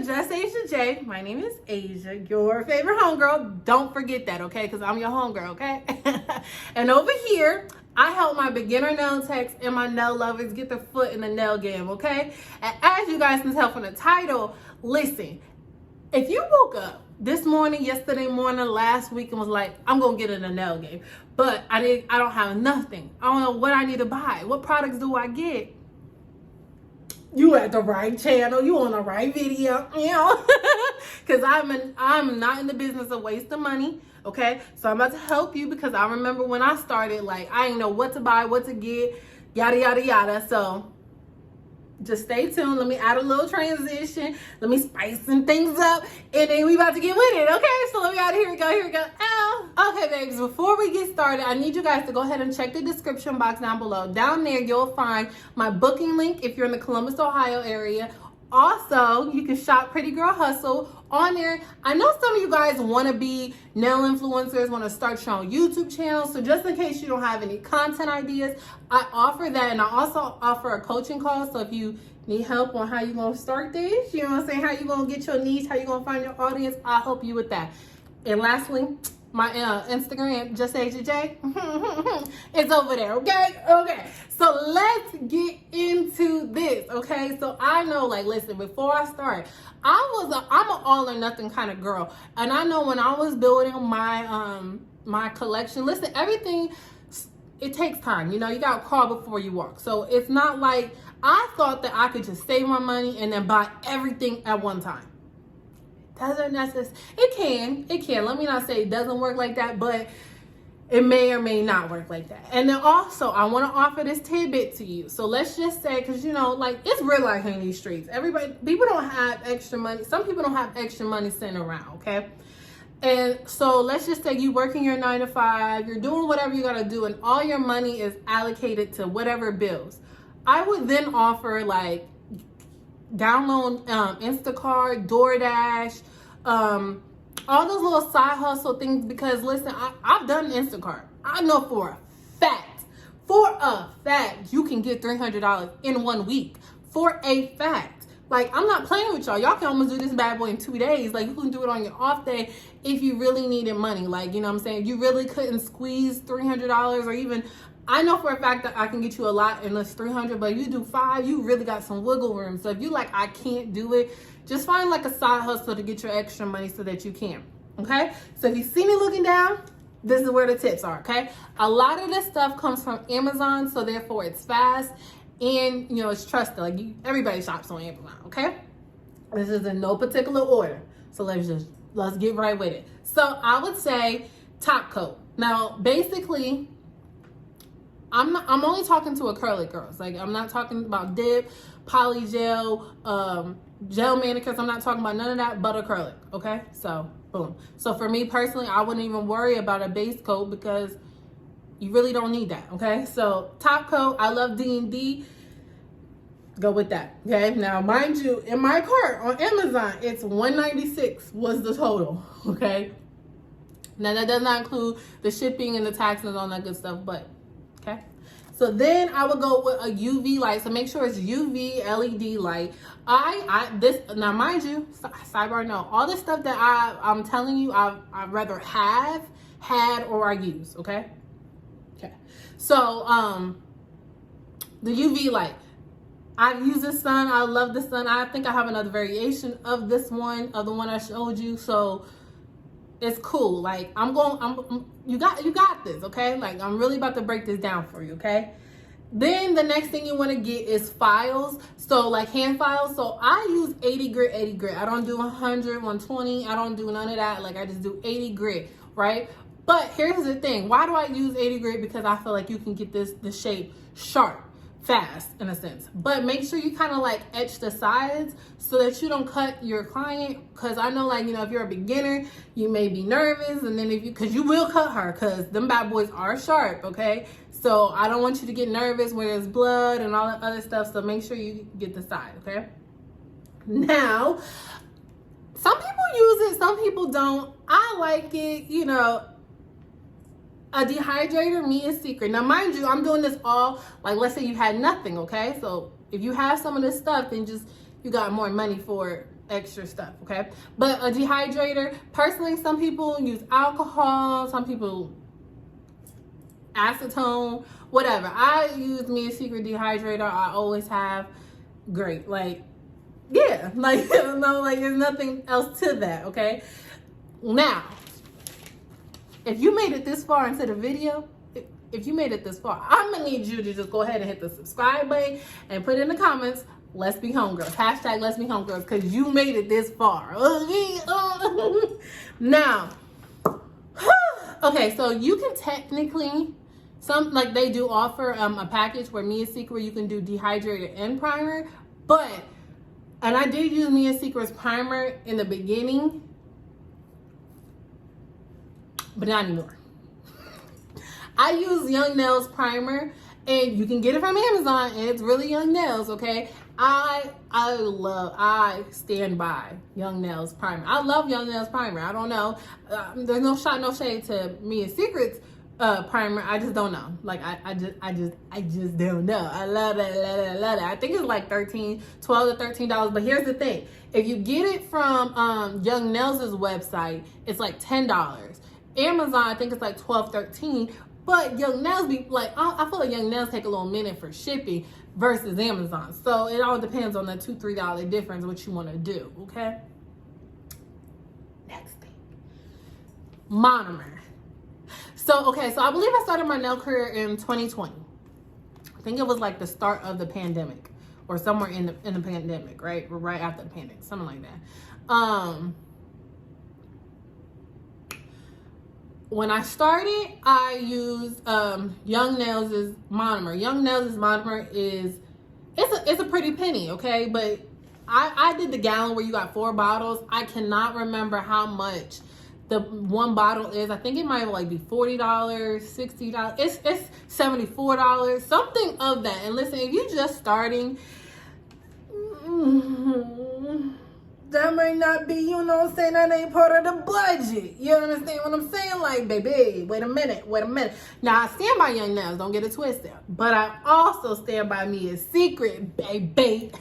Just Asia J. My name is Asia, your favorite homegirl. Don't forget that, okay? Because I'm your homegirl, okay? And over here, I help my beginner nail techs and my nail lovers get their foot in the nail game, okay? And as you guys can tell from the title, listen, if you woke up this morning, yesterday morning, last week, and was like, I'm gonna get in the nail game, but I don't have nothing. I don't know what I need to buy. What products do I get? You at the right channel, you on the right video, you know, because I'm not in the business of wasting money, okay? So I'm about to help you because I remember when I started, like, I didn't know what to buy, what to get, yada, yada, yada. So just stay tuned. Let me add a little transition. Let me spice some things up, and then we about to get with it, okay? So let me here we go. Ow. Okay, babes, before we get started, I need you guys to go ahead and check the description box down below. Down there, you'll find my booking link if you're in the Columbus, Ohio area. Also, you can shop Pretty Girl Hustle on there. I know some of you guys want to be nail influencers, want to start your own YouTube channel. So just in case you don't have any content ideas, I offer that. And I also offer a coaching call. So if you need help on how you're going to start this, you know what I'm saying, how you're going to get your niche, how you're going to find your audience, I'll help you with that. And lastly, my Instagram, JustAsiaJ, it's over there, okay? So let's get into this, okay? So I know, like, listen, before I start, I'm an all or nothing kind of girl. And I know when I was building my my collection, listen, everything, it takes time. You know, you got to crawl before you walk. So it's not like I thought that I could just save my money and then buy everything at one time. Doesn't necessarily, it can. Let me not say it doesn't work like that, but it may or may not work like that. And then also, I want to offer this tidbit to you. So let's just say, because you know, like, it's real life in these streets. People don't have extra money. Some people don't have extra money sitting around, okay? And so let's just say you working your 9 to 5, you're doing whatever you got to do, and all your money is allocated to whatever bills. I would then offer, like, download Instacart, DoorDash, all those little side hustle things, because listen, I've done Instacart. I know for a fact you can get $300 in 1 week. For a fact. Like, I'm not playing with y'all. Y'all can almost do this bad boy in 2 days. Like, you can do it on your off day if you really needed money. Like, you know what I'm saying? You really couldn't squeeze $300, or even, I know for a fact that I can get you a lot in this 300, but if you do 5, you really got some wiggle room. So if you like, I can't do it, just find like a side hustle to get your extra money so that you can, okay? So if you see me looking down, this is where the tips are, okay? A lot of this stuff comes from Amazon, so therefore it's fast and, you know, it's trusted. Like, everybody shops on Amazon, okay? This is in no particular order. So let's get right with it. So I would say top coat. Now, basically, I'm only talking to acrylic girls. Like, I'm not talking about dip, poly gel, gel manicures. I'm not talking about none of that but acrylic, okay? So, boom. So for me personally, I wouldn't even worry about a base coat because you really don't need that, okay? So top coat, I love D&D. Go with that, okay? Now, mind you, in my cart on Amazon, it's $196 was the total, okay? Now, that does not include the shipping and the taxes and all that good stuff, but okay. So then I would go with a UV light. So make sure it's UV LED light. Now mind you, sidebar, no, all this stuff that I'm telling you, I'd rather have, had, or I use, okay? Okay. So the UV light. I use this sun. I love this sun. I think I have another variation of this one, of the one I showed you. So it's cool. Like, you got this, okay? Like, I'm really about to break this down for you, okay? Then the next thing you want to get is files. So like hand files. So I use 80 grit. I don't do 100, 120. I don't do none of that. Like, I just do 80 grit, right? But here's the thing. Why do I use 80 grit? Because I feel like you can get the shape sharp, fast in a sense. But make sure you kind of like etch the sides so that you don't cut your client, because I know, like, you know, if you're a beginner, you may be nervous, and then because you will cut her, because them bad boys are sharp, okay? So I don't want you to get nervous when there's blood and all that other stuff. So make sure you get the side, okay? Now, some people use it, some people don't. I like it, you know. A dehydrator, me, is secret. Now, mind you, I'm doing this all, like, let's say you had nothing, okay? So if you have some of this stuff, then just, you got more money for it extra stuff, okay? But a dehydrator, personally, some people use alcohol, some people acetone, whatever. I use me a secret dehydrator. I always have. Great. Like, yeah, like, no, like, there's nothing else to that, okay? Now, if you made it this far into the video, if you made it this far, I'm gonna need you to just go ahead and hit the subscribe button and put in the comments, let's be homegirls, hashtag let's be homegirls, because you made it this far. Now, okay, so you can technically, some, like, they do offer a package where Mia Secret you can do dehydrator and primer, but, and I did use Mia Secret's primer in the beginning, but not anymore. I use Young Nails primer, and you can get it from Amazon, and it's really Young Nails, okay? I stand by Young Nails primer. I love Young Nails primer. I don't know. There's no shade to Mia Secret's primer. I just don't know. Like, I just don't know. I love it, love it. I think it's like $12 to $13. But here's the thing. If you get it from Young Nails' website, it's like $10. Amazon, I think it's like $12, $13. But Young Nails be like, I feel like Young Nails take a little minute for shipping versus Amazon. So it all depends on the $2, $3 difference, what you want to do, okay? Next thing. Monomer. So I believe I started my nail career in 2020. I think it was like the start of the pandemic or somewhere in the pandemic, right? Or right after the pandemic, something like that. When I started, I used Young Nails' monomer. Young Nails' monomer it's a pretty penny, okay? But I did the gallon where you got 4 bottles. I cannot remember how much the one bottle is. I think it might like be $40, $60. It's $74, something of that. And listen, if you're just starting, that might not be, you know what I'm saying, that ain't part of the budget. You understand what I'm saying? Like, baby, wait a minute. Now, I stand by Young Nails, don't get it twisted. But I also stand by Mia's Secret, baby.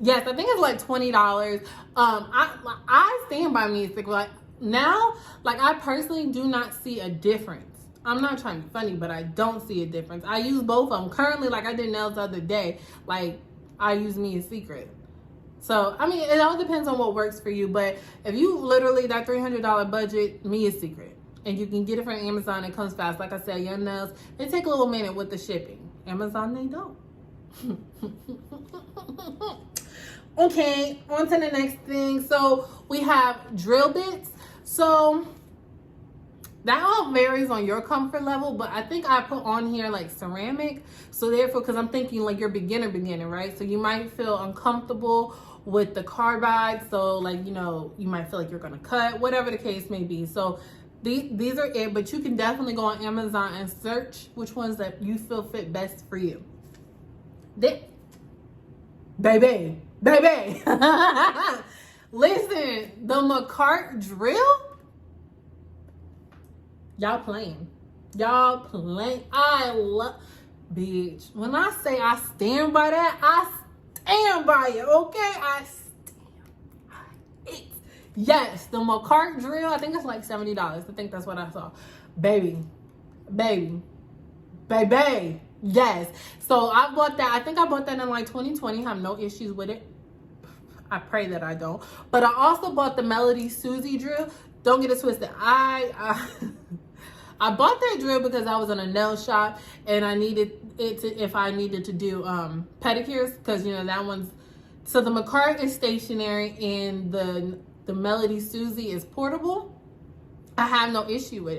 Yes, I think it's like $20. I stand by Mia's Secret. Like, now, like, I personally do not see a difference. I'm not trying to be funny, but I don't see a difference. I use both of them. Currently, like, I did nails the other day. Like, I use Mia's Secret. So, I mean, it all depends on what works for you. But if you literally, that $300 budget, Mia's Secret. And you can get it from Amazon. It comes fast. Like I said, Young Nails, they take a little minute with the shipping. Amazon, they don't. Okay, on to the next thing. So, we have drill bits. So, that all varies on your comfort level, but I think I put on here like ceramic. So therefore, because I'm thinking like you're beginner, right? So you might feel uncomfortable with the carbide. So like, you know, you might feel like you're going to cut, whatever the case may be. So these are it, but you can definitely go on Amazon and search which ones that you feel fit best for you. Baby. Listen, the McCart drill, y'all playing. I love, bitch. When I say I stand by that, I stand by it, okay? I stand by it. Yes, the McCart drill, I think it's like $70. I think that's what I saw. Baby. Yes. So I bought that. I think I bought that in like 2020. Have no issues with it. I pray that I don't. But I also bought the Melody Susie drill. Don't get it twisted. I bought that drill because I was in a nail shop and I needed it to, if I needed to do pedicures, because you know that one's, so the McCart is stationary and the Melody Susie is portable. I have no issue with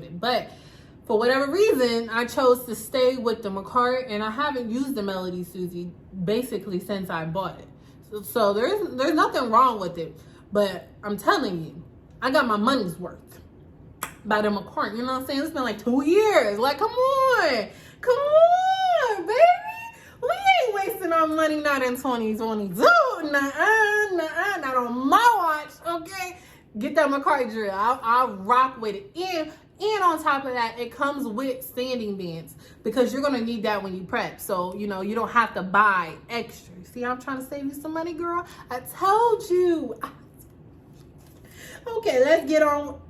it. But for whatever reason, I chose to stay with the McCart, and I haven't used the Melody Susie basically since I bought it. So there's nothing wrong with it, but I'm telling you, I got my money's worth by the McCart. You know what I'm saying? It's been like 2 years. Like, come on, baby. We ain't wasting our money not in 2022. Not on my watch, okay? Get that McCart drill. I'll rock with it. And And on top of that, it comes with sanding bands because you're going to need that when you prep. So, you know, you don't have to buy extra. See, I'm trying to save you some money, girl. I told you. Okay, let's get on.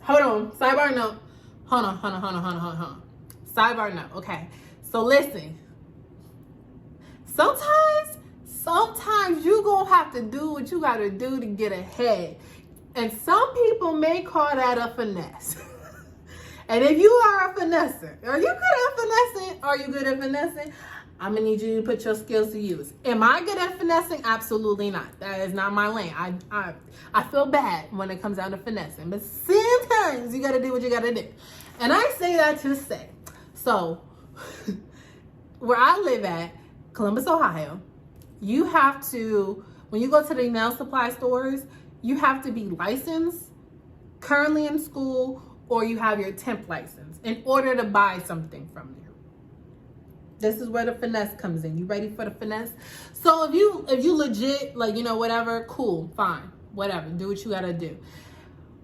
Hold on. Sidebar note. Hold on. Sidebar note. Okay. So listen. Sometimes you going to have to do what you got to do to get ahead. And some people may call that a finesse. And if you are a finesser, are you good at finessing? Are you good at finessing? I'm going to need you to put your skills to use. Am I good at finessing? Absolutely not. That is not my lane. I feel bad when it comes down to finessing. But sometimes you got to do what you got to do. And I say that to say. So, where I live at, Columbus, Ohio, you have to, when you go to the nail supply stores, you have to be licensed, currently in school, or you have your temp license in order to buy something from there. This is where the finesse comes in. You ready for the finesse? So if you legit, like, you know, whatever, cool, fine, whatever, do what you gotta do.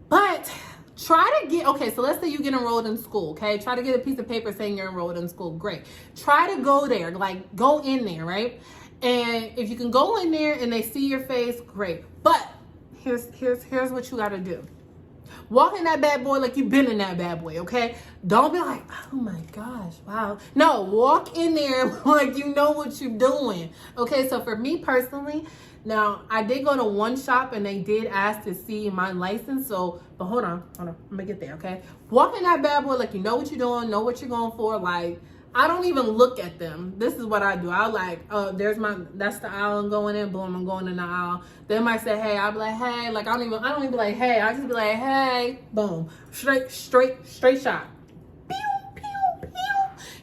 But try to get, okay, so let's say you get enrolled in school, okay? Try to get a piece of paper saying you're enrolled in school, great. Try to go there, like go in there, right? And if you can go in there and they see your face, great. But here's what you gotta do. Walk in that bad boy like you've been in that bad boy, okay? Don't be like, oh my gosh, wow. No, walk in there like you know what you're doing. Okay, so for me personally, now I did go to one shop and they did ask to see my license. So, but hold on, I'm gonna get there, okay? Walk in that bad boy like you know what you're doing, know what you're going for. Like, I don't even look at them. This is what I do. I'll like, oh, that's the aisle I'm going in. Boom, I'm going in the aisle. They might say, hey, I'll be like, hey. Like, I don't even be like, hey. I just be like, hey. Boom. Straight shot. Pew, pew, pew.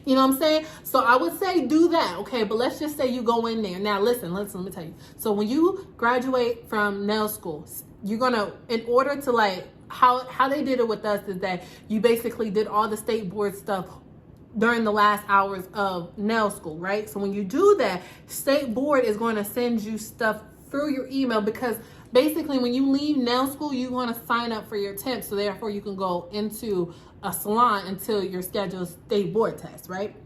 You know what I'm saying? So I would say do that, okay? But let's just say you go in there. Now, listen, let me tell you. So when you graduate from nail school, you're going to, in order to like, how they did it with us is that you basically did all the state board stuff during the last hours of nail school, right? So when you do that, state board is going to send you stuff through your email because basically when you leave nail school, you want to sign up for your temp. So therefore you can go into a salon until your scheduled state board test, right?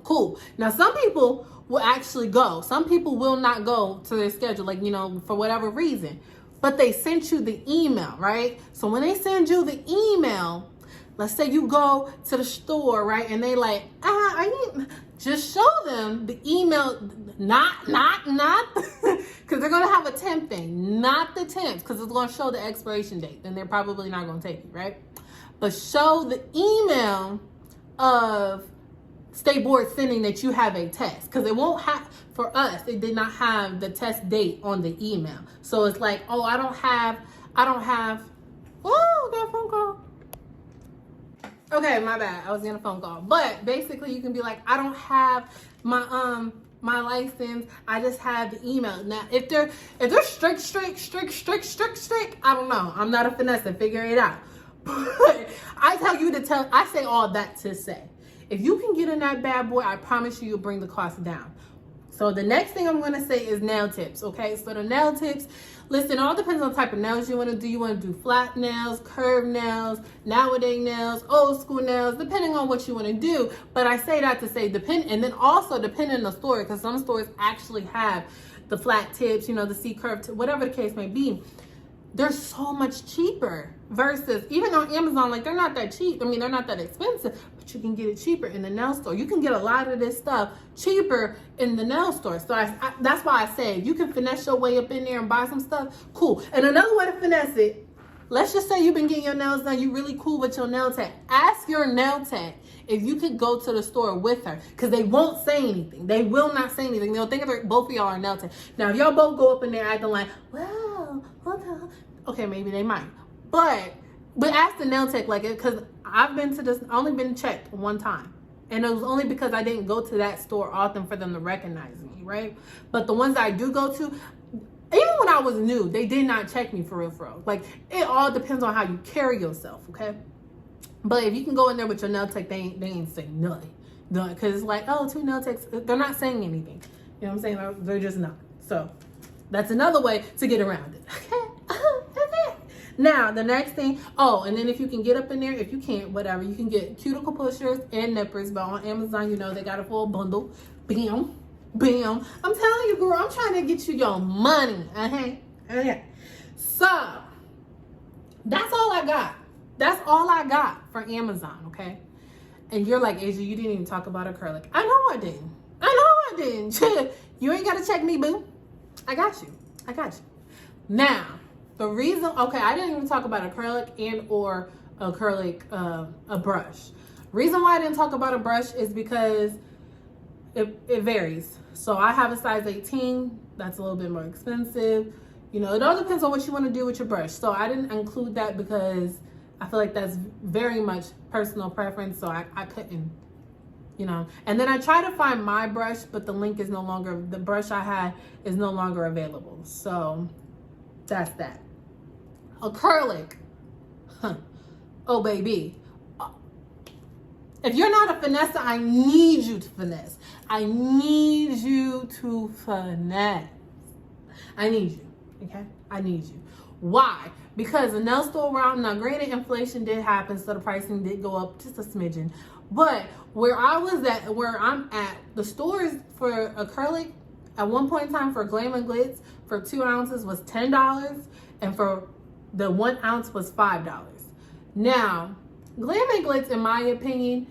Cool. Now some people will actually go. Some people will not go to their schedule, like, you know, for whatever reason. But they sent you the email, right? So when they send you the email, let's say you go to the store, right? And they like, just show them the email, not, because they're going to have a temp thing, not the temps, because it's going to show the expiration date. Then they're probably not going to take you, right? But show the email of state board sending that you have a test, because it won't have, for us, it did not have the test date on the email. So it's like, oh, I don't have, oh, got a phone call. Okay, my bad. I was getting a phone call. But basically you can be like, I don't have my my license. I just have the email. Now, if they're strict, I don't know. I'm not a finesse. Figure it out. But I say all that to say, if you can get in that bad boy, I promise you'll bring the cost down. So the next thing I'm going to say is nail tips, okay? So the nail tips, listen, it all depends on the type of nails you want to do. You want to do flat nails, curved nails, nowadays nails, old school nails, depending on what you want to do. But I say that to say and then also depending on the store, because some stores actually have the flat tips, you know, the C-curved, whatever the case may be. They're so much cheaper versus, even on Amazon, like they're not that cheap. I mean, they're not that expensive, but you can get it cheaper in the nail store. You can get a lot of this stuff cheaper in the nail store. So that's why I say, if you can finesse your way up in there and buy some stuff, cool. And another way to finesse it, let's just say you've been getting your nails done, you really cool with your nail tech. Ask your nail tech if you could go to the store with her, because they won't say anything. They will not say anything. They'll think both of y'all are nail tech. Now, if y'all both go up in there acting like, well, okay, maybe they might. But ask the nail tech, like, because I've been to this, only been checked one time. And it was only because I didn't go to that store often for them to recognize me, right? But the ones that I do go to, even when I was new, they did not check me for real. Like, it all depends on how you carry yourself, okay? But if you can go in there with your nail tech, they ain't saying nothing. Because it's like, oh, two nail techs, they're not saying anything. You know what I'm saying? They're just not. So that's another way to get around it. Okay? Now, the next thing, oh, and then if you can get up in there, if you can't, whatever, you can get cuticle pushers and nippers, but on Amazon, you know, they got a full bundle. Bam, bam. I'm telling you, girl, I'm trying to get you your money. Okay. So, that's all I got. That's all I got for Amazon, okay? And you're like, Asia, you didn't even talk about acrylic. I know I didn't. You ain't got to check me, boo. I got you. Now, the reason, okay, I didn't even talk about acrylic and or acrylic, a brush. Reason why I didn't talk about a brush is because it varies. So I have a size 18. That's a little bit more expensive. You know, it all depends on what you want to do with your brush. So I didn't include that because I feel like that's very much personal preference. So I couldn't, you know. And then I tried to find my brush, but the link is no longer, the brush I had is no longer available. So that's that. Acrylic. Oh, baby. If you're not a finesser, I need you to finesse. I need you to finesse. I need you, okay? I need you. Why? Because the nail store around, now granted inflation did happen, so the pricing did go up just a smidgen. But where I'm at, the stores for acrylic, at one point in time for Glam and Glitz, for 2 ounces was $10, and for the 1 ounce was $5. Now, Glam and Glitz, in my opinion,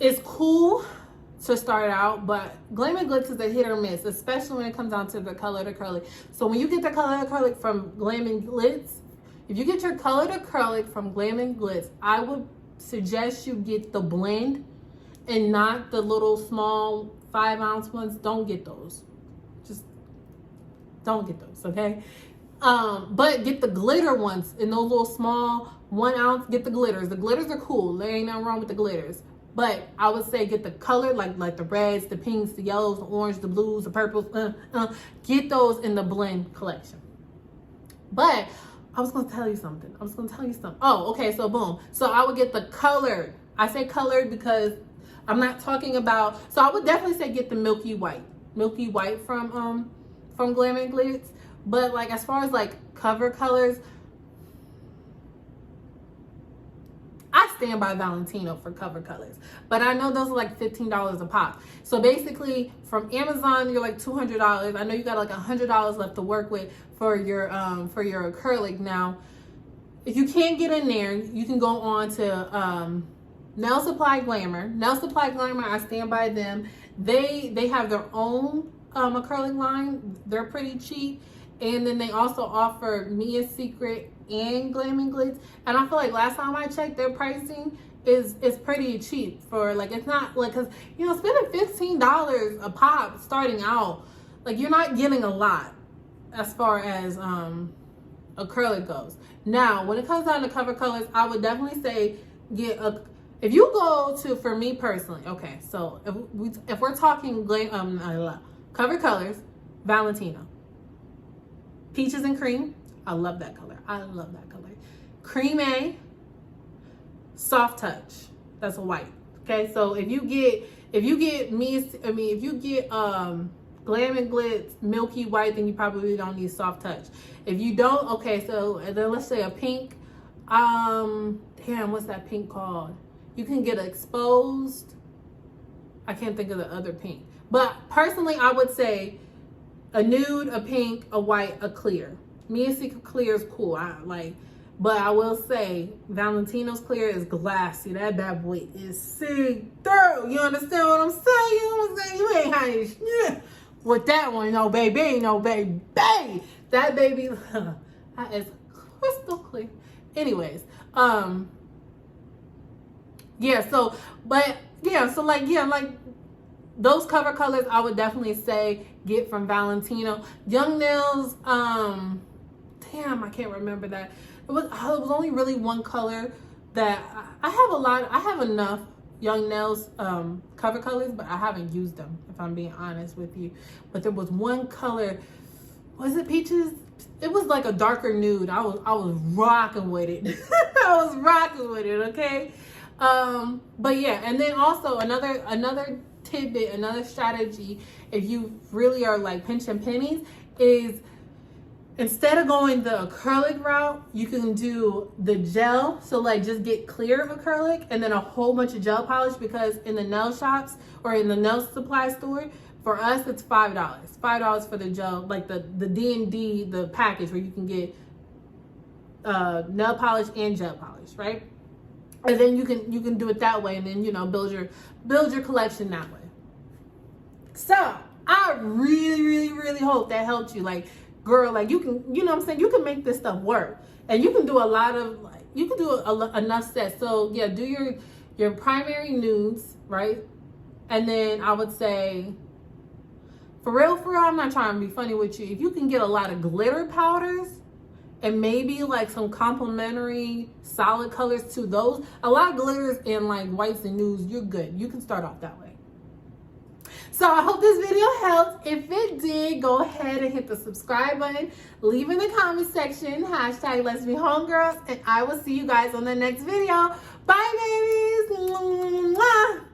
is cool to start out, but Glam and Glitz is a hit or miss, especially when it comes down to the colored acrylic. So when you get the colored acrylic from Glam and Glitz, if you get your colored acrylic from Glam and Glitz, I would suggest you get the blend and not the little small 5 ounce ones. Don't get those. Just don't get those, okay? But get the glitter ones in those little small 1 ounce. Get the glitters. The glitters are cool. There ain't nothing wrong with the glitters. But I would say get the color, like the reds, the pinks, the yellows, the orange, the blues, the purples. Get those in the blend collection. But I was going to tell you something. Oh, okay. So boom. So I would get the colored. I say colored because I'm not talking about. So I would definitely say get the milky white from Glam and Glitz. But like as far as like cover colors, I stand by Valentino for cover colors, but I know those are like $15 a pop. So basically from Amazon, you're like $200. I know you got like $100 left to work with for your acrylic. Now, if you can't get in there, you can go on to Nail Supply Glamour. Nail Supply Glamour, I stand by them. They have their own acrylic line. They're pretty cheap. And then they also offer Mia's Secret and Glam and Glitz. And I feel like last time I checked, their pricing is pretty cheap for like, it's not like, cause you know, spending $15 a pop starting out, like you're not getting a lot as far as acrylic goes. Now, when it comes down to cover colors, I would definitely say if you go to, for me personally, okay, so if we're talking cover colors, Valentino. Peaches and Cream, I love that color. Cream A, Soft Touch, that's a white. Okay, so if you get Glam and Glitz Milky White, then you probably don't need Soft Touch. If you don't, okay, so then let's say a pink. Damn, what's that pink called? You can get Exposed. I can't think of the other pink. But personally, I would say a nude, a pink, a white, a clear. Mia's Secret clear is cool. But I will say Valentino's clear is glassy. That bad boy is see through. You understand what I'm saying? You ain't hiding shit with that one, no baby. That baby that is crystal clear. Anyways, like those cover colors I would definitely say get from Valentino. Young Nails, damn, I can't remember that. It was only really one color that I have enough Young Nails cover colors, but I haven't used them, if I'm being honest with you. But there was one color, was it Peaches? It was like a darker nude. I was rocking with it. Okay? But yeah, and then also another tidbit, another strategy, if you really are like pinching pennies, is instead of going the acrylic route, you can do the gel. So like just get clear of acrylic and then a whole bunch of gel polish, because in the nail shops or in the nail supply store, for us, it's $5. $5 for the gel, like the D&D, the package where you can get nail polish and gel polish, right? And then you can do it that way, and then, you know, build your collection that way. So I really hope that helped you. Like, girl, like you can, you know what I'm saying, you can make this stuff work, and you can do a lot of, like, you can do enough sets. So yeah, do your primary nudes, right? And then I would say, for real, I'm not trying to be funny with you, if you can get a lot of glitter powders and maybe like some complementary solid colors to those, a lot of glitters and like whites and nudes, you're good. You can start off that way. So I hope this video helped. If it did, go ahead and hit the subscribe button. Leave in the comment section, hashtag Let's Be Homegirls, and I will see you guys on the next video. Bye, babies. Mwah.